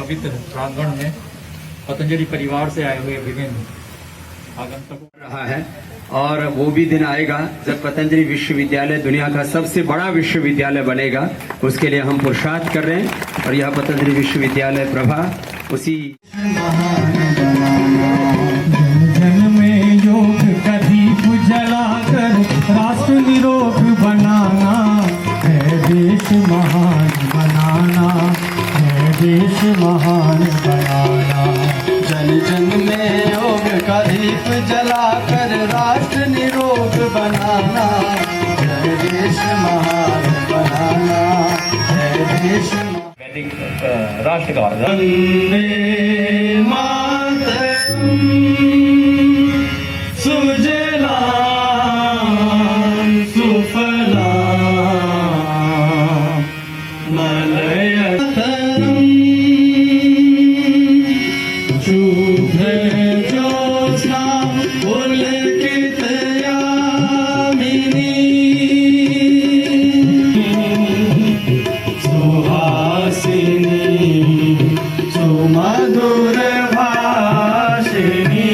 पवित्र प्रांगण में पतंजलि परिवार से आए हुए विभिन्न आगंतुकों रहा है। और वो भी दिन आएगा जब पतंजलि विश्वविद्यालय दुनिया का सबसे बड़ा विश्वविद्यालय बनेगा। उसके लिए हम पुरुषार्थ कर रहे हैं और यह पतंजलि विश्वविद्यालय प्रभा उसी जन में योग का दीप जलाकर राष्ट्र निरोग बनाना है, देश महान बनाना है, देश महान बनाना। जन जन में योग का दीप जलाकर राष्ट्र निरोग बनाना है, देश महान बनाना है, देश वैदिक राष्ट्रगान वंदे मातरम सुजलां सुफलां मलयजशीतलां शुभ्र ज्योत्स्ना पुलकित यामिनी सुहासिनी सुमधुर भाषिणी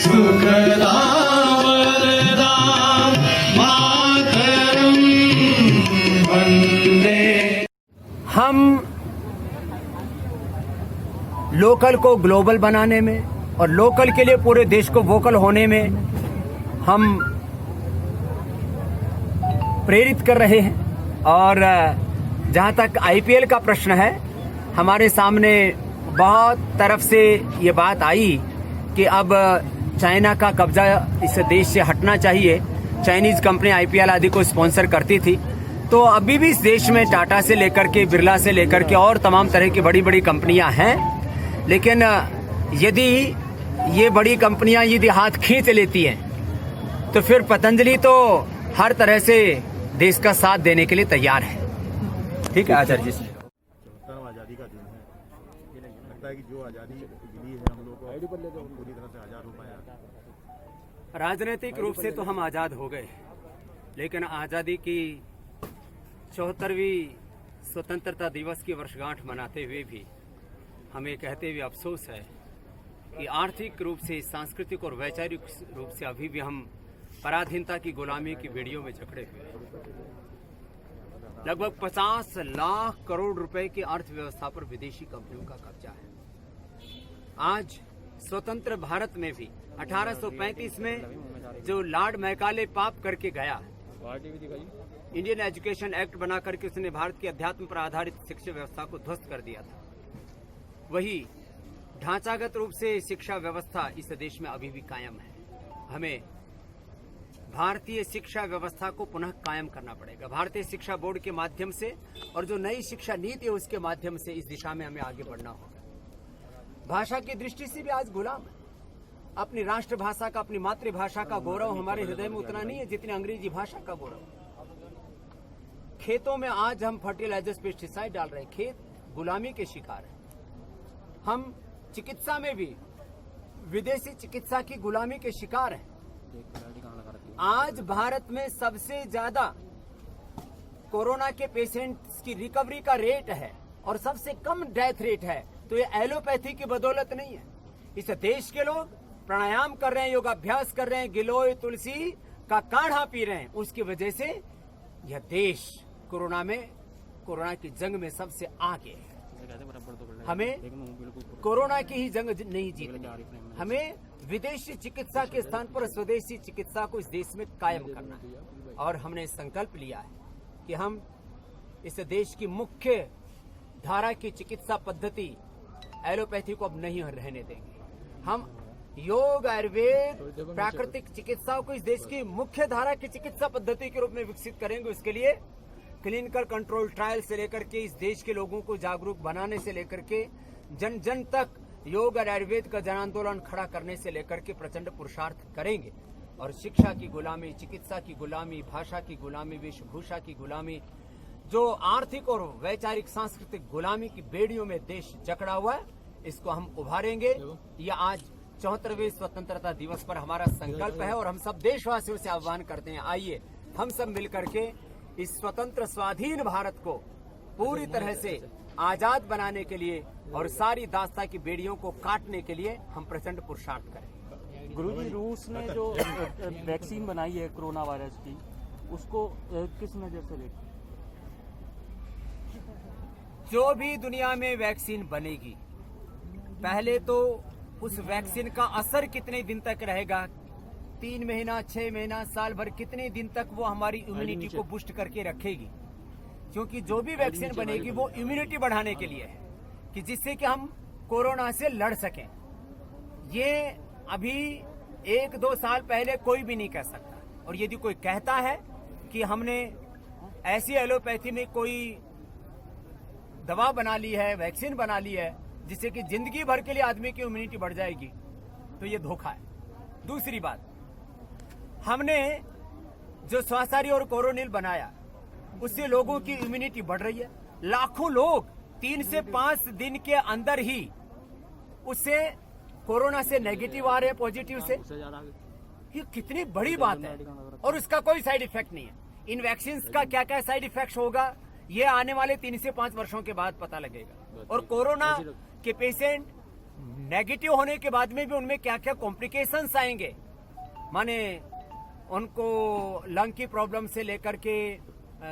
सुखदां वरदां मातरं वन्दे। हम लोकल को ग्लोबल बनाने में और लोकल के लिए पूरे देश को वोकल होने में हम प्रेरित कर रहे हैं। और जहां तक आईपीएल का प्रश्न है, हमारे सामने बहुत तरफ से ये बात आई कि अब चाइना का कब्जा इस देश से हटना चाहिए। चाइनीज कंपनी आईपीएल आदि को स्पॉन्सर करती थी, तो अभी भी इस देश में टाटा से लेकर के बिरला से लेकर के और तमाम तरह की बड़ी बड़ी कंपनियां हैं। लेकिन यदि ये बड़ी कंपनियां यदि हाथ खींच लेती हैं तो फिर पतंजलि तो हर तरह से देश का साथ देने के लिए तैयार है। ठीक है आचार्य जी। आज़ादी का दिन है। ये लगता है कि जो आज़ादी मिली है हम लोग को पूरी तरह से आज़ाद हो पाया। राजनीतिक रूप से तो हम आजाद हो गए, लेकिन आजादी की 74वीं स्वतंत्रता दिवस की वर्षगांठ मनाते हुए भी हमें कहते हुए अफसोस है कि आर्थिक रूप से, सांस्कृतिक और वैचारिक रूप से अभी भी हम पराधीनता की गुलामी की बेड़ियों में जकड़े हुए हैं। लगभग 50 लाख करोड़ रुपए की अर्थव्यवस्था पर विदेशी कंपनियों का कब्जा है। आज स्वतंत्र भारत में भी 1835 में जो लॉर्ड मैकाले पाप करके गया, इंडियन एजुकेशन एक्ट बना करके उसने भारत की अध्यात्म पर आधारित शिक्षा व्यवस्था को ध्वस्त कर दिया था। वही ढांचागत रूप से शिक्षा व्यवस्था इस देश में अभी भी कायम है। हमें भारतीय शिक्षा व्यवस्था को पुनः कायम करना पड़ेगा। भारतीय शिक्षा बोर्ड के माध्यम से और जो नई शिक्षा नीति है उसके माध्यम से इस दिशा में हमें आगे बढ़ना होगा। भाषा की दृष्टि से भी आज गुलाम है। अपनी राष्ट्रभाषा का, अपनी मातृभाषा का गौरव हमारे हृदय में उतना नहीं है जितनी अंग्रेजी भाषा का गौरव। खेतों में आज हम फर्टिलाइजर्स, पेस्टिसाइड डाल रहे हैं, खेत गुलामी के शिकार है। हम चिकित्सा में भी विदेशी चिकित्सा की गुलामी के शिकार हैं। आज भारत में सबसे ज्यादा कोरोना के पेशेंट्स की रिकवरी का रेट है और सबसे कम डेथ रेट है, तो ये एलोपैथी की बदौलत नहीं है। इस देश के लोग प्राणायाम कर रहे हैं, योगाभ्यास कर रहे हैं, गिलोय तुलसी का काढ़ा पी रहे हैं, उसकी वजह से यह देश कोरोना की जंग में सबसे आगे है। हमें कोरोना की ही जंग नहीं जीतनी, हमें विदेशी चिकित्सा के स्थान पर स्वदेशी चिकित्सा को इस देश में कायम करना है। और हमने संकल्प लिया है कि हम इस देश की मुख्य धारा की चिकित्सा पद्धति एलोपैथी को अब नहीं रहने देंगे। हम योग, आयुर्वेद, प्राकृतिक चिकित्साओं को इस देश की मुख्य धारा की चिकित्सा पद्धति के रूप में विकसित करेंगे। उसके लिए क्लिनिकल कंट्रोल ट्रायल से लेकर के इस देश के लोगों को जागरूक बनाने से लेकर के जन जन तक योग और आयुर्वेद का जन आंदोलन खड़ा करने से लेकर के प्रचंड पुरुषार्थ करेंगे। और शिक्षा की गुलामी, चिकित्सा की गुलामी, भाषा की गुलामी, वेशभूषा की गुलामी, जो आर्थिक और वैचारिक सांस्कृतिक गुलामी की बेड़ियों में देश जकड़ा हुआ है, इसको हम उभारेंगे। यह आज 74वें स्वतंत्रता दिवस पर हमारा संकल्प है और हम सब देशवासियों से आह्वान करते हैं, आइए हम सब मिलकर के इस स्वतंत्र स्वाधीन भारत को पूरी तरह से आजाद बनाने के लिए और सारी दास्ता की बेड़ियों को काटने के लिए हम प्रचंड पुरुषार्थ करें। गुरुजी, रूस ने जो वैक्सीन बनाई है कोरोना वायरस की, उसको किस नज़र से देखते हैं? जो भी दुनिया में वैक्सीन बनेगी, पहले तो उस वैक्सीन का असर कितने दिन तक रहेगा, 3 महीना, 6 महीना, साल भर, कितने दिन तक वो हमारी इम्यूनिटी को बूस्ट करके रखेगी। क्योंकि जो भी वैक्सीन बनेगी वो इम्यूनिटी बढ़ाने के लिए है, कि जिससे कि हम कोरोना से लड़ सकें। ये अभी 1-2 साल पहले कोई भी नहीं कह सकता। और यदि कोई कहता है कि हमने ऐसी एलोपैथी में कोई दवा बना ली है, वैक्सीन बना ली है, जिससे कि जिंदगी भर के लिए आदमी की इम्यूनिटी बढ़ जाएगी, तो ये धोखा है। दूसरी बात, हमने जो स्वासारी और कोरोनिल बनाया, उससे लोगों की इम्यूनिटी बढ़ रही है। लाखों लोग 3 से 5 दिन के अंदर ही उससे कोरोना से नेगेटिव आ रहे हैं, पॉजिटिव से। ये कितनी बड़ी बात है। और उसका कोई साइड इफेक्ट नहीं है। इन वैक्सीन का क्या क्या साइड इफेक्ट होगा, ये आने वाले 3 से 5 वर्षों के बाद पता लगेगा। और कोरोना के पेशेंट नेगेटिव होने के बाद में भी उनमें क्या क्या कॉम्प्लिकेशंस आएंगे, माने उनको लंग की प्रॉब्लम से लेकर के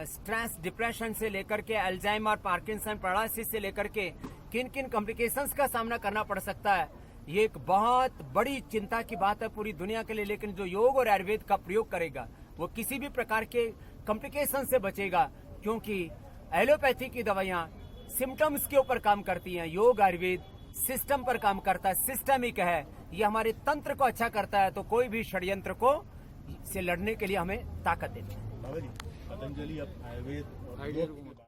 स्ट्रेस, डिप्रेशन से लेकर के अल्जाइमर, पार्किंसन, पैरालिसिस से लेकर के किन किन कॉम्प्लिकेशंस का सामना करना पड़ सकता है, ये एक बहुत बड़ी चिंता की बात है पूरी दुनिया के लिए। लेकिन जो योग और आयुर्वेद का प्रयोग करेगा वो किसी भी प्रकार के कॉम्प्लिकेशन से बचेगा, क्योंकि एलोपैथी की दवाइयां सिम्टम्स के ऊपर काम करती हैं, योग आयुर्वेद सिस्टम पर काम करता है, सिस्टमिक है। ये हमारे तंत्र को अच्छा करता है, तो कोई भी षड्यंत्र को से लड़ने के लिए हमें ताकत देती है। बाबा जी, पतंजलि अब आयुर्वेद और योग